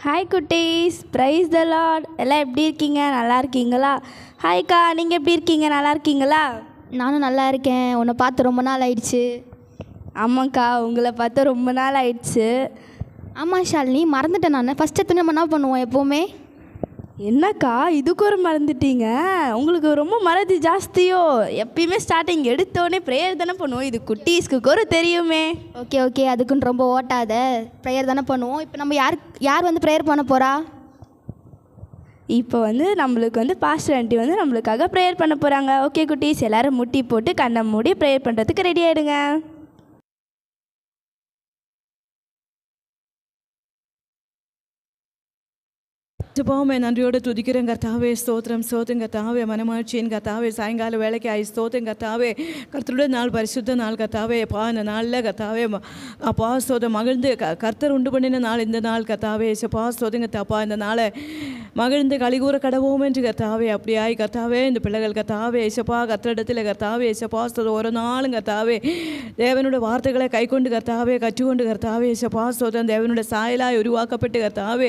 Hi குட்டீஸ், price த Lord. எல்லாம் எப்படி இருக்கீங்க? நல்லா இருக்கீங்களா? ஹாய்க்கா, நீங்கள் எப்படி இருக்கீங்க? நல்லா இருக்கீங்களா? நானும் நல்லா இருக்கேன். உன்னை பார்த்து ரொம்ப நாள் ஆயிடுச்சு. ஆமாங்க்கா, உங்களை பார்த்து ரொம்ப நாள் ஆயிடுச்சு. ஆமாம் ஷாலினி, மறந்துட்டேன் நான். ஃபஸ்ட்டு எத்தனை நம்ம என்ன பண்ணுவோம் எப்போவுமே? என்னக்கா இதுக்கு ஒரு மறந்துட்டீங்க? உங்களுக்கு ரொம்ப மறதி ஜாஸ்தியோ? எப்பயுமே ஸ்டார்டிங் எடுத்தோடனே ப்ரேயர் தானே பண்ணுவோம். இது குட்டீஸ்க்கு ஒரு தெரியுமே. ஓகே, அதுக்குன்னு ரொம்ப ஓட்டாத. ப்ரேயர் தானே பண்ணுவோம். இப்போ நம்ம யார் வந்து ப்ரேயர் பண்ண போகிறா? இப்போ நம்மளுக்கு பாஸ்டர் ஆண்டி நம்மளுக்காக ப்ரேயர் பண்ண போகிறாங்க. ஓகே குட்டீஸ், எல்லோரும் முட்டி போட்டு கண்ணை மூடி ப்ரேயர் பண்ணுறதுக்கு ரெடி ஆகிடுங்க. ஜெபமே நன்றியோடு துதிக்கிறேன் கர்த்தாவே. ஸ்தோத்திரம் கர்த்தாவே. மனமகிழ்ச்சியின் கர்த்தாவே, சாயங்கால வேலைக்கு ஆகி ஸ்தோத்திரம் கர்த்தாவே. கர்த்தருடைய நாள், பரிசுத்த நாள் கர்த்தாவே. அப்பா, இந்த நாளில் கர்த்தாவே அப்பா ஸ்தோத்திரம் மகிழ்ந்து கர்த்தர் உண்டு பண்ணின நாள் இந்த நாள் கர்த்தாவே. அப்பா ஸ்தோத்திரம் கர்த்தாப்பா, இந்த நாளை மகிழ்ந்து கலிகூற கடவோம் என்று கர்த்தாவே. அப்படியாய் கர்த்தாவே, இந்த பிள்ளைகள் கர்த்தாவே ஏசப்பா கர்த்தரிடத்தில் கர்த்தாவே ஏசப்பா ஸ்தோத்திரம் ஒரு நாளும் கர்த்தாவே தேவனுடைய வார்த்தைகளை கை கொண்டு கர்த்தாவே கற்றுக்கொண்டு கர்த்தாவே ஏசப்பா ஸ்தோத்திரம் தேவனுடைய சாயலாய் உருவாக்கப்பட்டு கர்த்தாவே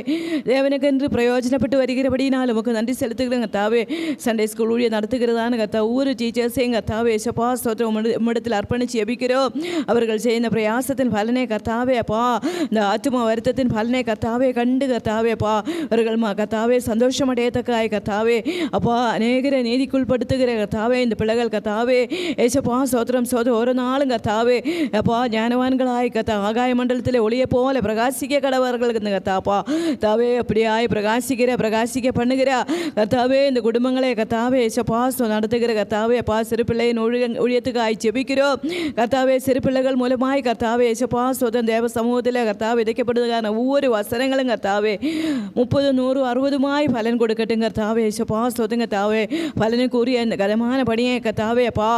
தேவனுக்கென்று பிரயோஜனப்பட்டு வருகிறபடினால் உமக்கு நன்றி செலுத்துகிறேன் கர்த்தாவே. சண்டே ஸ்கூல் ஊழியம் நடத்துகிறதான கர்த்தா ஊர் டீச்சர்ஸையும் கர்த்தாவே ஏசப்பா ஸ்தோத்திரம் உம்மிடத்தில் அர்ப்பணித்து ஜெபிக்கிறோம். அவர்கள் செய்த பிரயாசத்தின் பலனை கர்த்தாவே அப்பா, இந்த ஆத்தும வருத்தத்தின் பலனை கர்த்தாவே கண்டு கர்த்தாவே அப்பா அவர்கள் கர்த்தாவே சந்தோஷமடையத்தக்காய் கர்த்தாவே அப்பா அநேகரை நீதிக்குள்படுத்துகிற கர்த்தாவே இந்த பிள்ளைகள் கர்த்தாவே ஏசப்பா ஸ்தோத்திரம் ஒரு நாளும் கர்த்தாவே அப்பா ஞானவான்களாய் ஆகாய மண்டலத்தில் ஒளிய போல பிரகாசிக்க கடவர்களுக்கு இந்த கர்த்தாப்பா தாவே அப்படியாய் பிரகாசிக்க பண்ணுகிற கர்த்தாவே இந்த குடும்பங்களை கர்த்தாவே ஏசப்பா நடத்துகிற கர்த்தாவே அப்பா சிறு பிள்ளையின் ஊழியத்துக்காய் ஜெபிக்கிறோம் கர்த்தாவே. சிறு பிள்ளைகள் மூலமாய் கர்த்தாவே ஏசப்பா சோதன் தேவ சமூகத்தில் கர்த்தாவே விதைக்கப்படுவதற்கான ஒவ்வொரு வசனங்களும் கர்த்தாவே 30, 100, 60 பலன் கொடுக்கட்டும் கர்த்தாவே ஏசப்பா சோதங்க தாவே. பலனுக்குரிய இந்த கதமான பணியை கர்த்தாவே அப்பா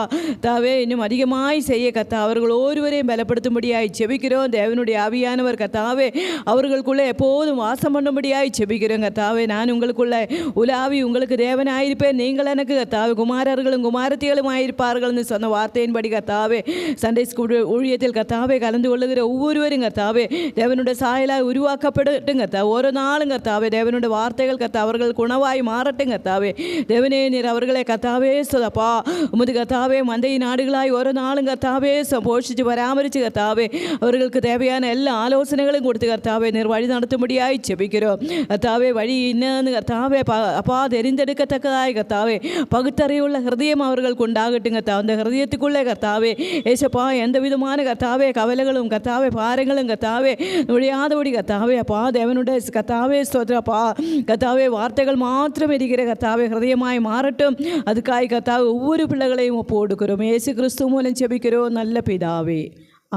தாவே இன்னும் அதிகமாய் செய்ய கர்த்தா அவர்கள் ஒருவரையும் பலப்படுத்தும்படியாய் ஜெபிக்கிறோம். தேவனுடைய ஆவியானவர் கர்த்தாவே அவர்களுக்குள்ளே எப்போதும் வாசம் பண்ணும்படியாய் ஜெபிக்கிறோம் கர்த்தாவே. நான் உங்களுக்குள்ளே உலாவி உங்களுக்கு தேவனாயிருப்பேன், நீங்கள் எனக்கு கர்த்தாவே குமாரர்களும் குமாரத்திகளும் ஆயிருப்பார்கள்னு சொன்ன வார்த்தையின்படி கர்த்தாவே சண்டே ஸ்கூல் ஊழியத்தில் கர்த்தாவே கலந்து கொள்ளுகிற ஒவ்வொருவரும் கர்த்தாவே தேவனுடைய சாயலாய் உருவாக்கப்படட்டும் கர்த்தா. ஒரு நாளும் கர்த்தாவே தேவனுடைய வார்த்தைகள் கர்த்தா அவர்கள் குணவாய் மாறட்டும் கர்த்தாவே. தேவனே நீர் அவர்களை கர்த்தாவே சொதப்பா உமது கர்த்தாவே மந்தை நாடுகளாய் ஒரு நாளும் கர்த்தாவே போஷித்து பராமரித்து கர்த்தாவே அவர்களுக்கு தேவையான எல்லா ஆலோசனைகளும் கொடுத்து கர்த்தாவே நீர் வழி நடத்தும்படியாய் ஜெபிக்கிறோம் கர்த்தாவே. வழி என்னன்னு கர்த்தாவே அப்பா தெரிந்தெடுக்கத்தக்கதாய் கர்த்தாவே பகுத்தறிவுள்ள ஹிருதயம் அவர்களுக்கு உண்டாகட்டும் கர்த்தா. அந்த ஹிருதயத்துக்குள்ளே கர்த்தாவே ஏசப்பா எந்த விதமான கர்த்தாவே கவலைகளும் கர்த்தாவே பாரங்களும் கர்த்தாவே நுழையாதபடி கர்த்தாவே அப்பா தேவனுடைய கர்த்தாவே ஸ்தோத்திரப்பா கர்த்தாவே வார்த்தைகள் மாத்திரம் இருக்கிற கர்த்தாவே ஹிருதயமாய் மாறட்டும். அதுக்காய் கர்த்தாவே ஒவ்வொரு பிள்ளைகளையும் ஒப்பு கொடுக்கிறோம். இயேசு கிறிஸ்து மூலம் ஜெபிக்கிறோம் நல்ல பிதாவே,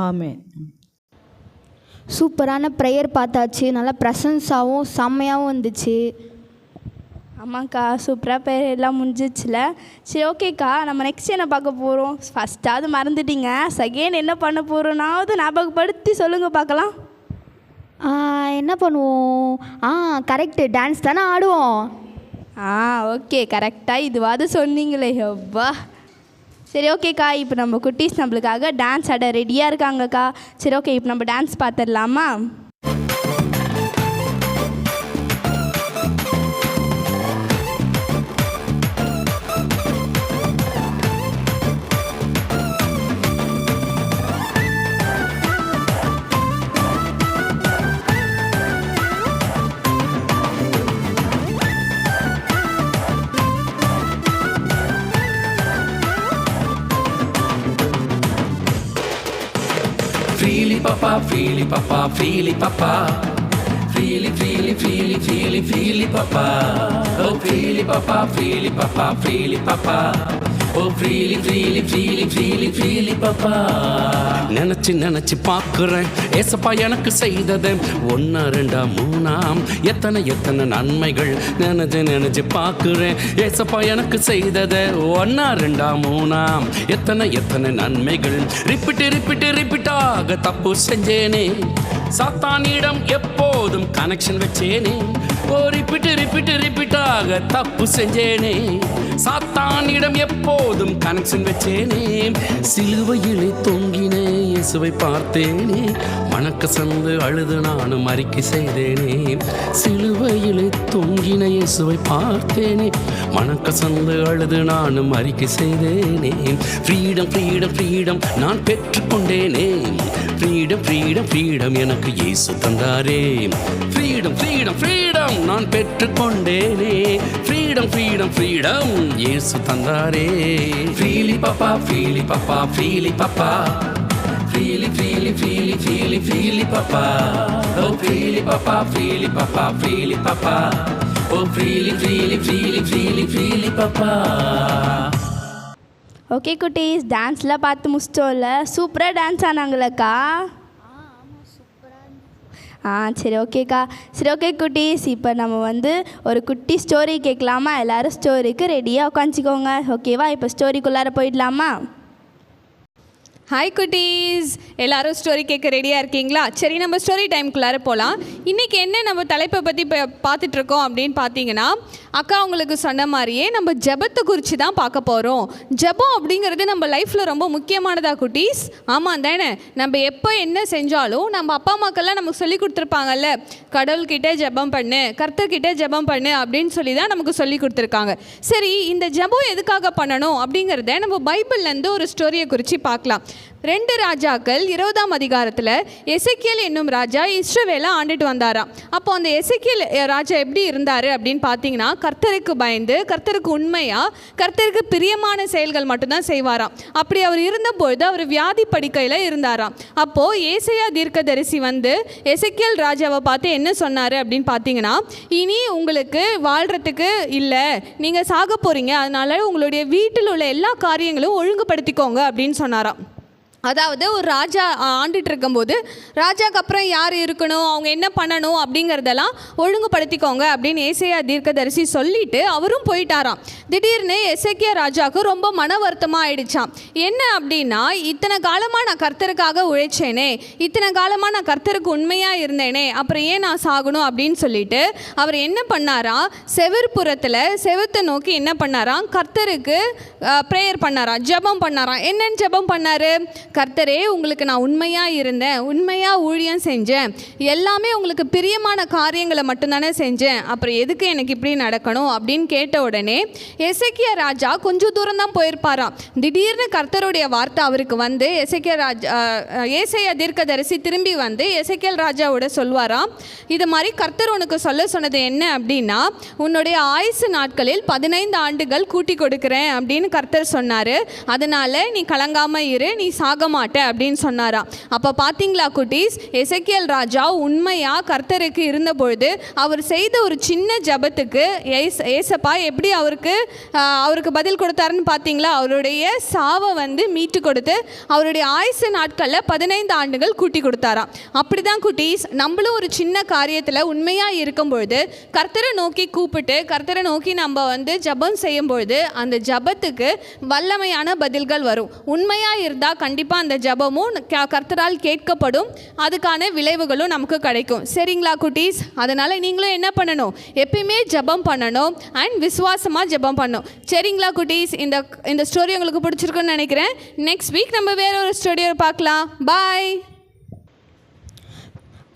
ஆமென். சூப்பரான ப்ரேயர் பார்த்தாச்சு. நல்லா ப்ரெசன்ஸாகவும் செம்மையாகவும் இருந்துச்சு. ஆமாங்க்கா, சூப்பராக பேர் எல்லாம் முடிஞ்சிச்சுல. சரி ஓகேக்கா, நம்ம நெக்ஸ்ட் என்ன பார்க்க போகிறோம்? ஃபஸ்ட்டாவது மறந்துட்டீங்க, செகண்ட் என்ன பண்ண போகிறோன்னாவது ஞாபகப்படுத்தி சொல்லுங்கள் பார்க்கலாம். என்ன பண்ணுவோம்? கரெக்டு, டான்ஸ் தானே ஆடுவோம். ஓகே, கரெக்டாக இதுவாது சொன்னீங்களே எவ்வா. சரி ஓகேக்கா, இப்போ நம்ம குட்டீஸ் நம்மளுக்காக டான்ஸ் ஆட ரெடியாக இருக்காங்கக்கா. சரி ஓகே, இப்போ நம்ம டான்ஸ் பார்த்துடலாமா? Freely papa, freely papa, freely papa, freely, freely, freely, freely, freely papa. Oh freely papa, freely papa, freely papa. Oh freely, freely, freely, freely, freely papa. நினைச்சு பார்க்குறேன் ஏசப்பா எனக்கு செய்தது 1, 2, 3 எத்தனை நன்மைகள் நினைச்சு பார்க்குறேன் ஏசப்பா எனக்கு செய்தது 1, 2, 3 எத்தனை நன்மைகள். ரிப்பீட்டாக தப்பு செஞ்சேனே, சாத்தானிடம் எப்போதும் கனெக்ஷன் வச்சேனே. ஓ ரிப்பீட்டாக தப்பு செஞ்சேனே, சாத்தானிடம் எப்போ போதும் கனெக்ஷன் வச்சேனே, சிலுவையிலே தொங்கின இயேசுவை பார்த்தேனே, மணக்க சந்து அழுது நானும் அறிக்கை செய்தேனே. சிலுவையிலே தொங்கின இயேசுவை பார்த்தேனே, மணக்க சந்து அழுது நானும் அறிக்கை செய்தேனே. ஃப்ரீடம் ஃப்ரீடம் ஃப்ரீடம் நான் பெற்றுக்கொண்டேனே, ஃப்ரீடம் ஃப்ரீடம் ஃப்ரீடம் எனக்கு இயேசு தந்தாரே. ஃப்ரீடம் ஃப்ரீடம் ஃப்ரீடம் நான் பெற்றுக்கொண்டேனே, ஃப்ரீடம் ஃப்ரீடம் ஃப்ரீடம் இயேசு தந்தாரே. ஃப்ரீலி பாப்பா ஃப்ரீலி பாப்பா ஃப்ரீலி பாப்பா, freely freely freely freely freely பாப்பா, ஓ ஃப்ரீலி பாப்பா ஃப்ரீலி பாப்பா ஃப்ரீலி பாப்பா, oh freely freely freely freely freely பாப்பா. ஓகே குட்டீஸ், டான்ஸ்லாம் பார்த்து முடிச்சிட்டோம்ல, சூப்பராக டான்ஸ் ஆனாங்களேக்கா? சரி ஓகேக்கா. சரி ஓகே குட்டீஸ், இப்போ நம்ம வந்து ஒரு குட்டி ஸ்டோரி கேட்கலாமா? எல்லோரும் ஸ்டோரிக்கு ரெடியாக உட்காந்துக்கோங்க, ஓகேவா? இப்போ ஸ்டோரிக்குள்ளார போயிடலாமா? ஹாய் குட்டீஸ், எல்லாரும் ஸ்டோரி கேட்க ரெடியாக இருக்கீங்களா? சரி, நம்ம ஸ்டோரி டைமுக்குள்ளார போகலாம். இன்றைக்கி என்ன நம்ம தலைப்பை பற்றி இப்போ பார்த்துட்ருக்கோம் அப்படின்னு பார்த்தீங்கன்னா, அக்கா உங்களுக்கு சொன்ன மாதிரியே நம்ம ஜெபத்தை குறித்து தான் பார்க்க போகிறோம். ஜெபம் அப்படிங்கிறது நம்ம லைஃப்பில் ரொம்ப முக்கியமானதா குட்டீஸ்? ஆமாம் தானே? நம்ம எப்போ என்ன செஞ்சாலும் நம்ம அப்பா அம்மாக்கெல்லாம் நமக்கு சொல்லி கொடுத்துருப்பாங்கல்ல, கடவுள்கிட்ட ஜெபம் பண்ணு, கர்த்தர்கிட்ட ஜெபம் பண்ணு அப்படின்னு சொல்லி தான் நமக்கு சொல்லி கொடுத்துருக்காங்க. சரி, இந்த ஜெபம் எதுக்காக பண்ணணும் அப்படிங்கிறத நம்ம பைபிள்லேருந்து ஒரு ஸ்டோரியை குறித்து பார்க்கலாம். 2 ராஜாக்கள் 20ஆம் அதிகாரத்தில் எசேக்கியேல் என்னும் ராஜா இஸ்ரவேலை ஆண்டுட்டு வந்தாராம். அப்போ அந்த எசேக்கியேல் ராஜா எப்படி இருந்தார் அப்படின்னு பார்த்தீங்கன்னா, கர்த்தருக்கு பயந்து, கர்த்தருக்கு உண்மையாக, கர்த்தருக்கு பிரியமான செயல்கள் மட்டும்தான் செய்வாராம். அப்படி அவர் இருந்தபொழுது அவர் வியாதி படுக்கையில் இருந்தாராம். அப்போது ஏசாயா தீர்க்கதரிசி வந்து எசேக்கியேல் ராஜாவை பார்த்து என்ன சொன்னார் அப்படின்னு பார்த்தீங்கன்னா, இனி உங்களுக்கு வாழ்கிறதுக்கு இல்லை, நீங்கள் சாக போகிறீங்க, அதனால் உங்களுடைய வீட்டில் உள்ள எல்லா காரியங்களும் ஒழுங்குபடுத்திக்கோங்க அப்படின்னு சொன்னாராம். அதாவது ஒரு ராஜா ஆண்டுட்டு இருக்கும்போது ராஜாக்கு அப்புறம் யார் இருக்கணும், அவங்க என்ன பண்ணணும் அப்படிங்கிறதெல்லாம் ஒழுங்குபடுத்திக்கோங்க அப்படின்னு ஏசாயா தீர்க்கதரிசி சொல்லிட்டு அவரும் போயிட்டாராம். திடீர்னு எசேக்கியா ராஜாவுக்கு ரொம்ப மன வருத்தமாக ஆயிடுச்சான். என்ன அப்படின்னா, இத்தனை காலமாக நான் கர்த்தருக்காக உழைச்சேனே, இத்தனை காலமாக நான் கர்த்தருக்கு உண்மையாக இருந்தேனே, அப்புறம் ஏன் நான் சாகணும் அப்படின்னு சொல்லிட்டு அவர் என்ன பண்ணாராம், செவிர்புறத்தில் செவத்தை நோக்கி என்ன பண்ணாராம், கர்த்தருக்கு ப்ரேயர் பண்ணாராம், ஜெபம் பண்ணாராம். என்னன்னு ஜெபம் பண்ணார்? கர்த்தரே, உங்களுக்கு நான் உண்மையாக இருந்தேன், உண்மையாக ஊழியம் செஞ்சேன், எல்லாமே உங்களுக்கு பிரியமான காரியங்களை மட்டும்தானே செஞ்சேன், அப்புறம் எதுக்கு எனக்கு இப்படி நடக்கணும் அப்படின்னு கேட்ட உடனே எசேக்கியா ராஜா கொஞ்சம் தூரம் தான் போயிருப்பாராம். திடீர்னு கர்த்தருடைய வார்த்தை அவருக்கு வந்து ஏசாயா தீர்க்கதரிசி திரும்பி வந்து எசேக்கியேல் ராஜாவோட சொல்வாராம், இது மாதிரி கர்த்தர் உனக்கு சொல்ல சொன்னது என்ன அப்படின்னா, உன்னுடைய ஆயுசு நாட்களில் 15 ஆண்டுகள் கூட்டி கொடுக்குறேன் அப்படின்னு கர்த்தர் சொன்னார், அதனால் நீ கலங்காமல் இரு, நீ சாக மாட்டேன் அப்படின்னு சொன்னாராம். அப்போ பார்த்தீங்களா குட்டீஸ், எசேக்கியேல் ராஜா உண்மையாக கர்த்தருக்கு இருந்தபொழுது அவர் செய்த ஒரு சின்ன ஜபத்துக்கு ஏசப்பா எப்படி அவருக்கு பதில் கொடுத்தாருன்னு பார்த்தீங்களா? அவருடைய சாவை வந்து மீட்டு கொடுத்து அவருடைய ஆயுசு நாட்களில் 15 ஆண்டுகள் கூட்டி கொடுத்தாராம். அப்படி தான் குட்டீஸ், நம்மளும் ஒரு சின்ன காரியத்தில் உண்மையாக இருக்கும்பொழுது கர்த்தரை நோக்கி கூப்பிட்டு கர்த்தரை நோக்கி நம்ம வந்து ஜபம் செய்யும்பொழுது அந்த ஜபத்துக்கு வல்லமையான பதில்கள் வரும். உண்மையாக இருந்தால் கண்டிப்பாக அந்த ஜபமும் கர்த்தரால் கேட்கப்படும், அதுக்கான விளைவுகளும் நமக்கு கிடைக்கும். சரிங்களா குட்டீஸ்? அதனால் நீங்களும் என்ன பண்ணணும், எப்பயுமே ஜபம் பண்ணணும் அண்ட் விசுவாசமாக ஜபம் பண்ணணும். சரிங்களா குட்டீஸ்? இந்த ஸ்டோரி உங்களுக்கு பிடிச்சிருக்குன்னு நினைக்கிறேன். நெக்ஸ்ட் வீக் நம்ம வேற ஒரு ஸ்டோரியை பார்க்கலாம். பாய்.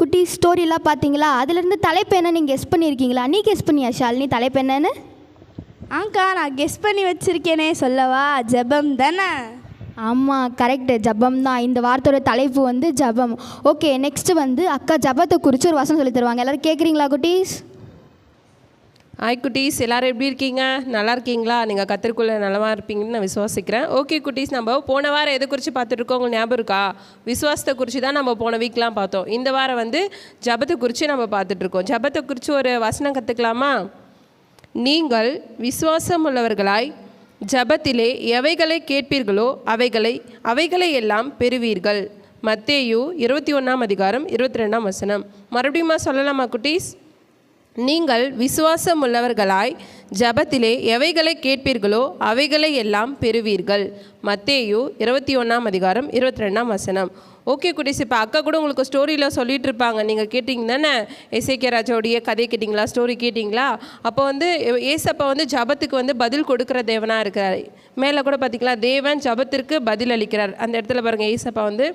குட்டி ஸ்டோரிலாம் பார்த்தீங்களா? அதுலேருந்து தலைப்பு என்ன நீங்கள் கெஸ் பண்ணியிருக்கீங்களா? நீ கெஸ் பண்ணியா ஷாலினி தலைப்பு என்னன்னு? நான் கெஸ் பண்ணி வச்சுருக்கேனே, சொல்லவா? ஜெபம் தானே? ஆமாம், கரெக்டு, ஜபம் தான். இந்த வார்த்தையோட தலைப்பு வந்து ஜபம். ஓகே, நெக்ஸ்ட்டு வந்து அக்கா ஜபத்தை குறித்து ஒரு வசனம் சொல்லி தருவாங்க. எல்லோரும் கேட்குறீங்களா குட்டீஸ்? ஹாய் குட்டீஸ், எல்லோரும் எப்படி இருக்கீங்க? நல்லா இருக்கீங்களா? நீங்கள் கத்திற்குள்ளே நலமாக இருப்பீங்கன்னு நான் விசுவாசிக்கிறேன். ஓகே குட்டீஸ், நம்ம போன வாரம் எதை குறித்து பார்த்துட்ருக்கோம் உங்களுக்கு ஞாபகம் இருக்கா? விசுவாசத்தை குறித்து தான் நம்ம போன வீக்லாம் பார்த்தோம். இந்த வாரம் வந்து ஜபத்தை குறித்து நம்ம பார்த்துட்ருக்கோம். ஜபத்தை குறித்து ஒரு வசனம் கற்றுக்கலாமா? நீங்கள் விசுவாசம் உள்ளவர்களாய் ஜபத்திலே எவைகளை கேட்பீர்களோ அவைகளை எல்லாம் பெறுவீர்கள். மத்தேயு 21ஆம் அதிகாரம் 22ஆம் வசனம். மறுபடியும் சொல்லலாமா குட்டீஸ்? நீங்கள் விசுவாசம் உள்ளவர்களாய் ஜபத்திலே எவைகளை கேட்பீர்களோ அவைகளை எல்லாம் பெறுவீர்கள். மத்தேயு 21:22. ஓகே குட்டீஸ், இப்போ அக்கா கூட உங்களுக்கு ஸ்டோரியில் சொல்லிட்டு இருப்பாங்க. நீங்கள் கேட்டிங்க தானே, எசேக்கியா ராஜாவுடைய கதை கேட்டிங்களா, ஸ்டோரி கேட்டிங்களா? அப்போ வந்து ஏசப்பா வந்து ஜபத்துக்கு வந்து பதில் கொடுக்குற தேவனாக இருக்கிறார். மேலே கூட பார்த்திங்களா, தேவன் ஜபத்திற்கு பதில் அளிக்கிறார். அந்த இடத்துல பாருங்கள், ஏசப்பா வந்து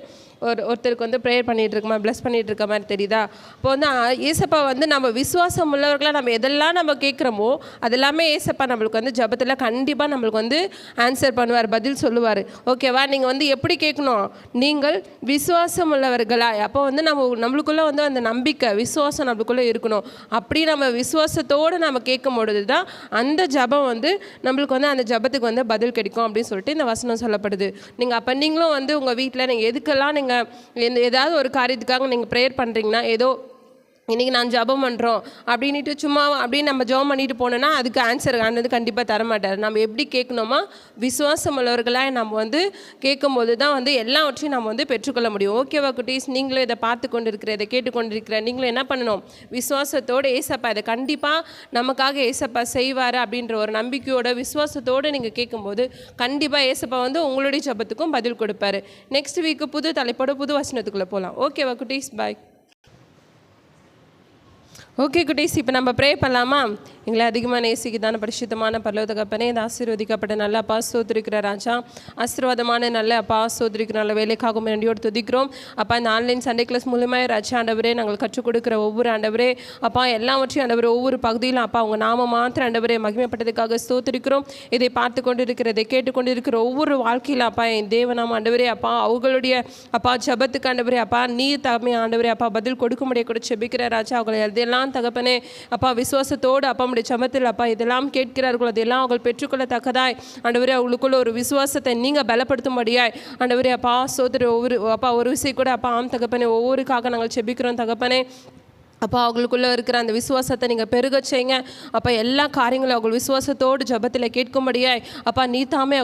ஒருத்தருக்கு வந்து ப்ரேயர் பண்ணிகிட்டு இருக்க மாதிரி, ப்ளஸ் பண்ணிகிட்டு இருக்க மாதிரி தெரியுதா? இப்போ வந்து ஏசப்பா வந்து நம்ம விசுவாசம் உள்ளவர்களாக நம்ம எதெல்லாம் நம்ம கேட்குறோமோ அதெல்லாமே ஏசப்பா நம்மளுக்கு வந்து ஜபத்தில் கண்டிப்பாக நம்மளுக்கு வந்து ஆன்சர் பண்ணுவார், பதில் சொல்லுவார். ஓகேவா? நீங்கள் வந்து எப்படி கேட்கணும்? நீங்கள் விசுவாசம் உள்ளவர்களாய். அப்போ வந்து நம்மளுக்குள்ளே வந்து அந்த நம்பிக்கை, விசுவாசம் நம்மளுக்குள்ளே இருக்கணும். அப்படி நம்ம விசுவாசத்தோடு நம்ம கேட்கும் பொழுது தான் அந்த ஜபம் வந்து நம்மளுக்கு வந்து அந்த ஜபத்துக்கு வந்து பதில் கிடைக்கும் அப்படின்னு சொல்லிட்டு இந்த வசனம் சொல்லப்படுது. நீங்களும் வந்து உங்கள் வீட்டில் நீங்கள் எதுக்கெல்லாம் நீங்கள் ஏதாவது ஒரு காரியத்துக்காக நீங்கள் ப்ரேயர் பண்ணுறீங்கன்னா, ஏதோ இன்றைக்கி நான் ஜபம் பண்ணுறோம் அப்படின்ட்டு சும்மா அப்படின்னு நம்ம ஜபம் பண்ணிட்டு போனோன்னா அதுக்கு ஆன்சர் ஆனது கண்டிப்பாக தரமாட்டார். நம்ம எப்படி கேட்கணுமா, விசுவாசம் உள்ளவர்களாக நம்ம வந்து கேட்கும்போது தான் வந்து எல்லாவற்றையும் நம்ம வந்து பெற்றுக்கொள்ள முடியும். ஓகேவா குட்டீஸ்? நீங்களும் இதை பார்த்து கொண்டு இருக்கிற, இதை கேட்டுக்கொண்டிருக்கிற நீங்களும் என்ன பண்ணணும்? விசுவாசத்தோடு ஏசப்பா இதை கண்டிப்பாக நமக்காக ஏசப்பா செய்வார் அப்படின்ற ஒரு நம்பிக்கையோட விசுவாசத்தோடு நீங்கள் கேட்கும்போது கண்டிப்பாக ஏசப்பா வந்து உங்களுடைய ஜபத்துக்கும் பதில் கொடுப்பாரு. நெக்ஸ்ட் வீக்கு புது தலைப்போட புது வசனத்துக்குள்ளே போகலாம். ஓகேவா குட்டீஸ்? பாய். ஓகே குட்டீஸ், இப்போ நம்ம ப்ரே பண்ணலாமா? எங்களை அதிகமாக நேசிக்குதான பரிசுத்தமான பரலோக தகப்பனே, இந்த ஆசீர்வதிக்கப்பட்ட நல்ல அப்பா சோதரிக்கிற ராஜா, ஆசீர்வாதமான நல்ல அப்பா சோதரிக்கிற நல்ல வேலைக்காகவும் நன்றியோடு துதிக்கிறோம். அப்பா, இந்த ஆன்லைன் சண்டே கிளாஸ் மூலமாக ராஜா ஆண்டவரே நாங்கள் கற்றுக் கொடுக்குற ஒவ்வொரு ஆண்டவரே அப்பா எல்லாவற்றையும் ஆண்டவர் ஒவ்வொரு பகுதியிலும் அப்பா உங்கள் நாம மாத்திரம் ஆண்டவரே மகிமைப்பட்டதுக்காக ஸ்தோத்திரிக்கிறோம். இதை பார்த்து கொண்டு இருக்கிறதை கேட்டுக்கொண்டு இருக்கிற ஒவ்வொரு வாழ்க்கையில் அப்பா என் தேவனாம் ஆண்டவரே அப்பா அவங்களுடைய அப்பா ஜபத்துக்கு ஆண்டவரே அப்பா நீர் தகமே ஆண்டவரே அப்பா பதில் கொடுக்க முடிய கூட செபிக்கிற ராஜா அவங்களை இதெல்லாம் தகப்பனே அப்பா விசுவாசத்தோடு அப்பா உடைய ஜபத்தில் அப்பா இதெல்லாம் கேட்கிறார்கள் அதெல்லாம் அவர்கள் பெற்றுக்கொள்ளத்தக்கதாய் ஆண்டவரே அவங்களுக்குள்ள ஒரு விசுவாசத்தை நீங்கள் பலப்படுத்தும்படியாய் ஆண்டவரே அப்பா சோதரி ஒரு விஷயம் கூட அப்பா ஆம் தகப்பனே ஒவ்வொருக்காக நாங்கள் செபிக்கிறோம் தகப்பனே. அப்பா அவங்களுக்குள்ளே இருக்கிற அந்த விசுவாசத்தை நீங்கள் பெருக செய்யுங்க. அப்பா எல்லா காரியங்களும் அவர்கள் விசுவாசத்தோடு ஜபத்தில் கேட்கும்படியாய் அப்பா நீ தாமே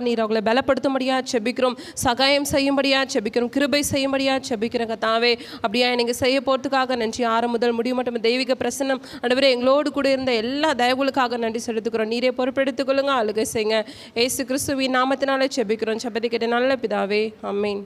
நீர் அவங்களை பலப்படுத்தும்படியா செபிக்கிறோம், சகாயம் செய்யும்படியா செபிக்கிறோம், கிருபை செய்யும்படியா செபிக்கிறோங்க தாவே. அப்படியா நீங்கள் செய்ய போகிறதுக்காக நன்றி. ஆரம்பம் முதல் முடிவு மட்டும் தெய்வீக பிரசன்னம் ஆண்டவரே எங்களோடு கூட இருந்த எல்லா தயவுகளுக்காக நன்றி செலுத்துக்கிறோம். நீரே பொறுப்பெடுத்துக் கொள்ளுங்க, அழுகை செய்யுங்க. ஏசு கிறிஸ்துவின் நாமத்தினாலே செபிக்கிறோம். ஜெபத்தை கேட்ட நல்ல பிதாவே, ஆமென்.